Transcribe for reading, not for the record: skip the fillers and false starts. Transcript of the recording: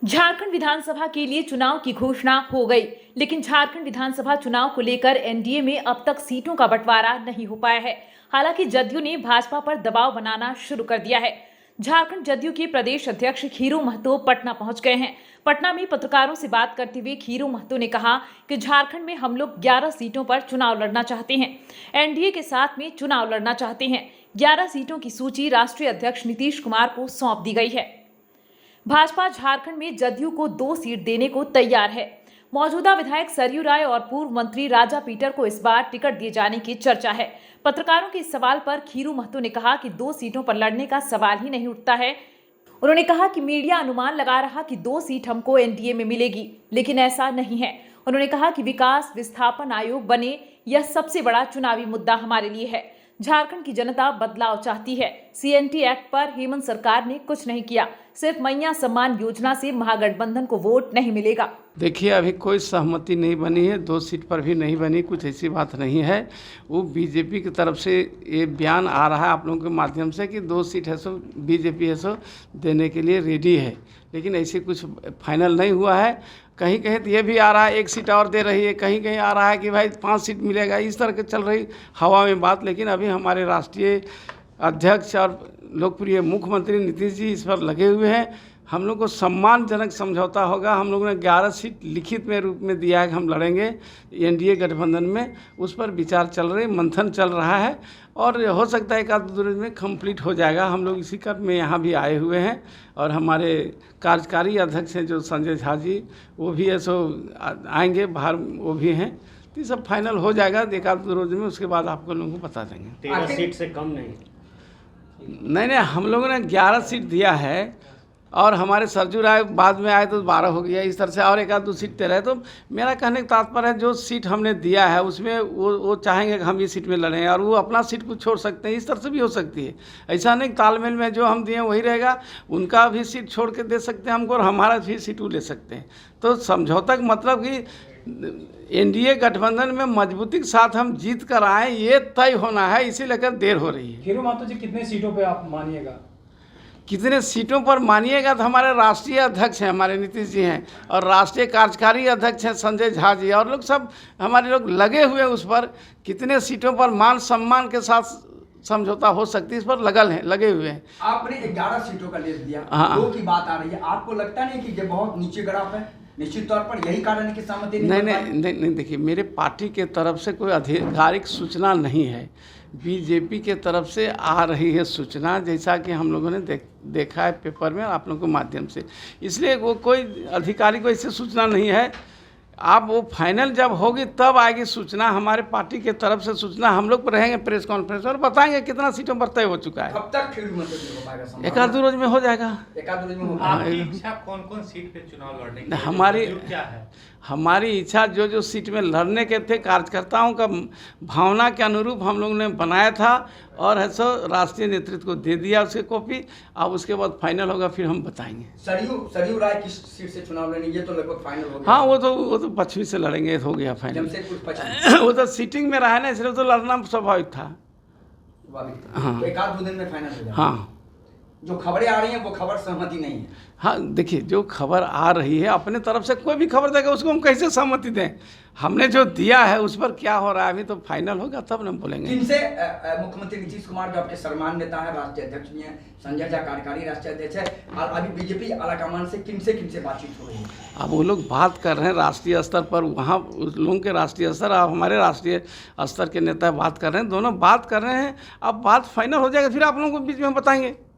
झारखंड विधानसभा के लिए चुनाव की घोषणा हो गई, लेकिन झारखंड विधानसभा चुनाव को लेकर एनडीए में अब तक सीटों का बंटवारा नहीं हो पाया है। हालांकि जदयू ने भाजपा पर दबाव बनाना शुरू कर दिया है। झारखंड जदयू के प्रदेश अध्यक्ष खीरू महतो पटना पहुंच गए हैं। पटना में पत्रकारों से बात करते हुए खीरू महतो ने कहा कि झारखंड में हम लोग 11 सीटों पर चुनाव लड़ना चाहते हैं। एनडीए के साथ में चुनाव लड़ना चाहते हैं। 11 सीटों की सूची राष्ट्रीय अध्यक्ष नीतीश कुमार को सौंप दी गई है। भाजपा झारखंड में जदयू को 2 सीट देने को तैयार है। मौजूदा विधायक सरयू राय और पूर्व मंत्री राजा पीटर को इस बार टिकट दिए जाने की चर्चा है। पत्रकारों के इस सवाल पर खीरू महतो ने कहा कि 2 सीटों पर लड़ने का सवाल ही नहीं उठता है। उन्होंने कहा कि मीडिया अनुमान लगा रहा कि 2 सीट हमको एनडीए में मिलेगी, लेकिन ऐसा नहीं है। उन्होंने कहा कि विकास विस्थापन आयोग बने, यह सबसे बड़ा चुनावी मुद्दा हमारे लिए है। झारखंड की जनता बदलाव चाहती है। सीएनटी एक्ट पर हेमंत सरकार ने कुछ नहीं किया। सिर्फ मैया सम्मान योजना से महागठबंधन को वोट नहीं मिलेगा। देखिए, अभी कोई सहमति नहीं बनी है, 2 सीट पर भी नहीं बनी, कुछ ऐसी बात नहीं है। वो बीजेपी की तरफ से ये बयान आ रहा है आप लोगों के माध्यम से कि 2 सीट है सो बीजेपी है सो देने के लिए रेडी है, लेकिन ऐसे कुछ फाइनल नहीं हुआ है। कहीं कहीं तो ये भी आ रहा है 1 सीट और दे रही है, कहीं कहीं आ रहा है कि भाई 5 सीट मिलेगा, इस तरह के चल रही हवा में बात। लेकिन अभी हमारे राष्ट्रीय अध्यक्ष और लोकप्रिय मुख्यमंत्री नीतीश जी इस पर लगे हुए हैं। हम लोग को सम्मानजनक समझौता होगा। हम लोगों ने 11 सीट लिखित में रूप में दिया है कि हम लड़ेंगे एनडीए गठबंधन में। उस पर विचार चल रहे, मंथन चल रहा है और हो सकता है एक आध दिन में कंप्लीट हो जाएगा। हम लोग इसी क्रम में यहाँ भी आए हुए हैं और हमारे कार्यकारी अध्यक्ष हैं जो संजय झा जी, वो भी है सो आएंगे बाहर, वो भी हैं। तो ये सब फाइनल हो जाएगा एक आध रोज में, उसके बाद आपको लोगों को बता देंगे। 13 सीट से कम नहीं। नहीं, हम लोगों ने 11 सीट दिया है और हमारे सरजू राय बाद में आए तो 12 हो गया, इस तरह से और एक आध 2 सीट दे रहे। तो मेरा कहने का तात्पर्य है जो सीट हमने दिया है उसमें वो चाहेंगे कि हम इस सीट में लड़ें और वो अपना सीट को छोड़ सकते हैं। इस तरह से भी हो सकती है। ऐसा नहीं, तालमेल में जो हम दिए वही रहेगा, उनका भी सीट छोड़ के दे सकते हैं हमको और हमारा भी सीट वो ले सकते हैं। तो समझौता का मतलब कि एनडीए गठबंधन में मजबूती के साथ हम जीत कर आए, ये तय होना है, इसी लेकर देर हो रही है। खीरू महतो जी, कितने सीटों पे आप मानिएगा? कितने सीटों पर मानिएगा तो हमारे राष्ट्रीय अध्यक्ष हैं, हमारे नीतीश जी हैं, और राष्ट्रीय कार्यकारी अध्यक्ष हैं संजय झा जी, और लोग सब हमारे लोग लगे हुए हैं उस पर। कितने सीटों पर मान सम्मान के साथ समझौता हो सकती है, इस पर लगे हुए हैं। आपने 11 सीटों का लिस्ट दिया, 2 की बात आ रही है। आपको लगता नहीं कि ये बहुत नीचे ग्राफ है? निश्चित तौर पर यही कारण है कि सहमति नहीं, देखिए, मेरे पार्टी के तरफ से कोई आधिकारिक सूचना नहीं है। बीजेपी के तरफ से आ रही है सूचना, जैसा कि हम लोगों ने देखा है पेपर में आप लोगों के माध्यम से। इसलिए वो कोई आधिकारिक ऐसी सूचना नहीं है। आप वो फाइनल जब होगी तब आएगी सूचना। हमारे पार्टी के तरफ से सूचना, हम लोग रहेंगे प्रेस कॉन्फ्रेंस और बताएंगे कितना सीटों पर तय हो चुका है। कब तक खीरू महतो जी हो पाएगा? एक आध 2 रोज में हो जाएगा। एक आध 2 रोज में हो आपकी इच्छा कौन-कौन सीट पे चुनाव लड़ने की? हमारी क्या है? हमारी इच्छा जो सीट में लड़ने के थे, कार्यकर्ताओं का भावना के अनुरूप हम लोगों ने बनाया था और है सो राष्ट्रीय नेतृत्व को दे दिया उसके कॉपी। अब उसके बाद फाइनल होगा, फिर हम बताएंगे। सरयू राय किस सीट से चुनाव लड़ेंगे? ये तो लगभग फाइनल हो गया। हाँ, वो तो पश्चिमी से लड़ेंगे, हो गया फाइनल। वो तो सीटिंग में रहा ना, इसलिए तो लड़ना स्वाभाविक था। हाँ, एक आध 2 दिन में फाइनल हो जाएगा। हाँ, जो खबरें आ रही हैं वो खबर सहमति नहीं है। हाँ, देखिए, जो खबर आ रही है अपने तरफ से कोई भी खबर देगा उसको हम कैसे सहमति दें? हमने जो दिया है उस पर क्या हो रहा है, अभी तो फाइनल होगा तब ना बोलेंगे। किनसे मुख्यमंत्री नीतीश कुमार जो आपके सम्मान नेता है, राष्ट्रीय अध्यक्ष भी हैं, संजय झा कार्यकारी राष्ट्रीय अध्यक्ष है, और अभी बीजेपी आलाकमान से किनसे बातचीत हो रही है? अब वो लोग बात कर रहे हैं राष्ट्रीय स्तर पर, वहाँ उस लोगों के राष्ट्रीय स्तर और हमारे राष्ट्रीय स्तर के नेता बात कर रहे हैं, दोनों बात कर रहे हैं। अब बात फाइनल हो जाएगा फिर आप लोगों को बीच में बताएंगे।